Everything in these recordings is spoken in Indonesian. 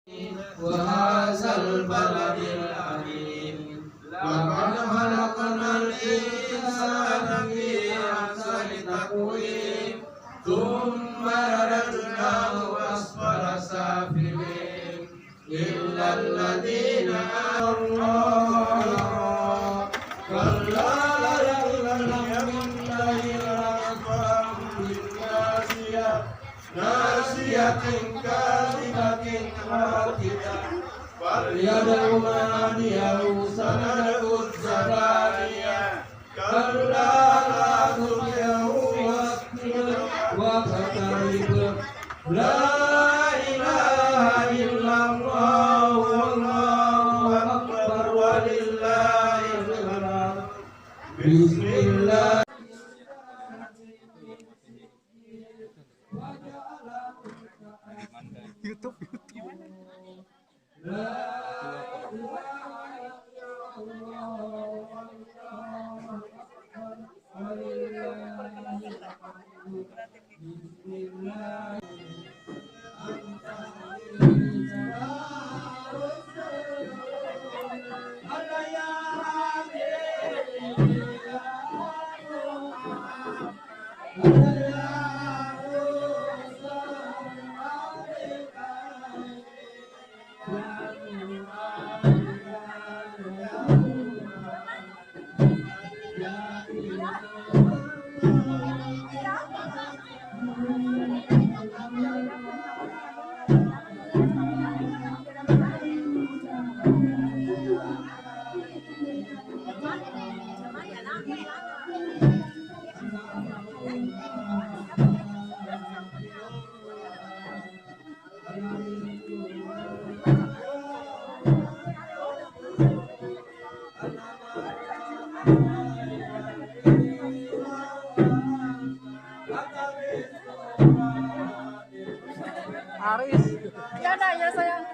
وهذا البلد الأمين لقد خلقنا الإنسان في أحسن تقويم ثم رددناه أسفل سافلين إلا الذين آمنوا كلا ليملأن الأطفال بالناسية ناسية كاذبة خاطئة فليدع ناديه سندع الزبانية كلا لا تطعه واقترب لا إله إلا الله والله أكبر ولله الحمد بسم الله YouTube. Aris. Ya nak ya sayang.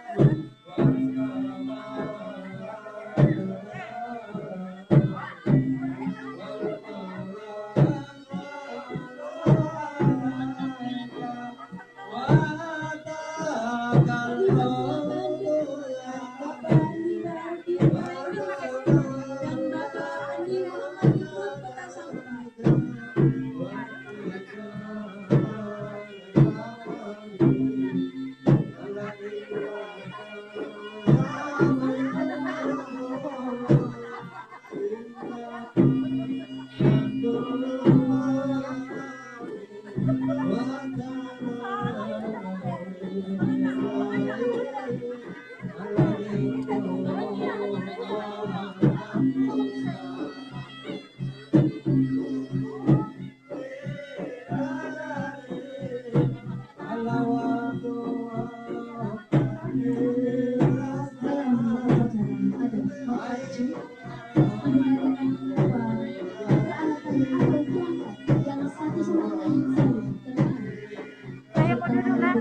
Saya mau duduk nak.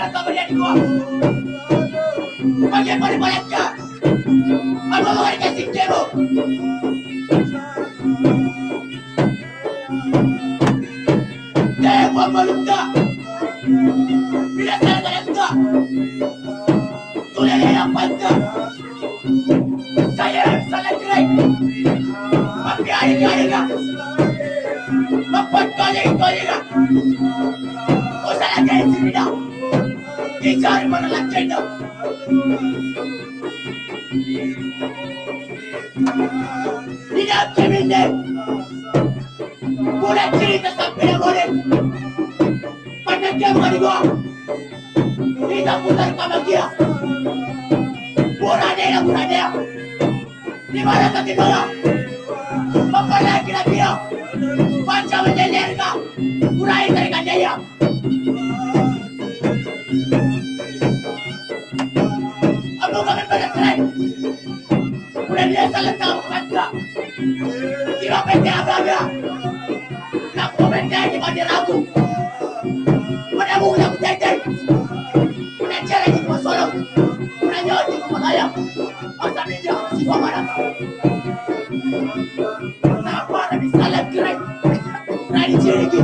nak kau beri gua. Bagi apa dibayar dia? Apa orang kasih kebo? Dia buat malu tak? Bila saya tak tak, tulis yang panjang. Saya salah cerai. Tapi hari kan, membuat kau kan. Kau salah cerai sini dah. Dicari mana lagi dah. Tidak ceminde. Boleh cerita sampai yang boleh. Pandang dia bukan gua. Kita putar kamar dia. Bukan dia. Di mana kaki dia? Apa lagi dia? Baca menjelir kah? Kurai terikan dia. Aku kami pada cerai. Udah dia salah tahu kata. Kira PT apa? Nak PT di mana ragu? Mana mula aku jadi? Mana cara di Solo? Mana jauh di Malaya? Masa dia si mana? Apa ada salah cerai? Nari cerai lagi.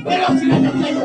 Pero sila na saya.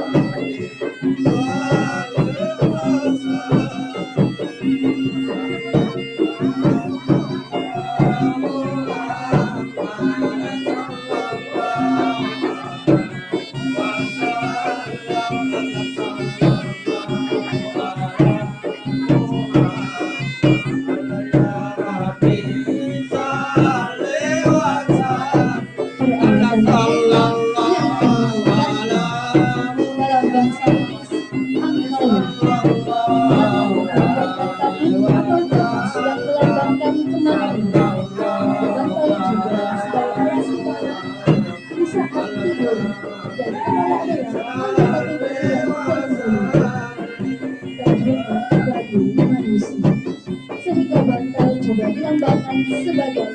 Sehingga bantal juga dilambangkan sebagai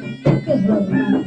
kehormatan.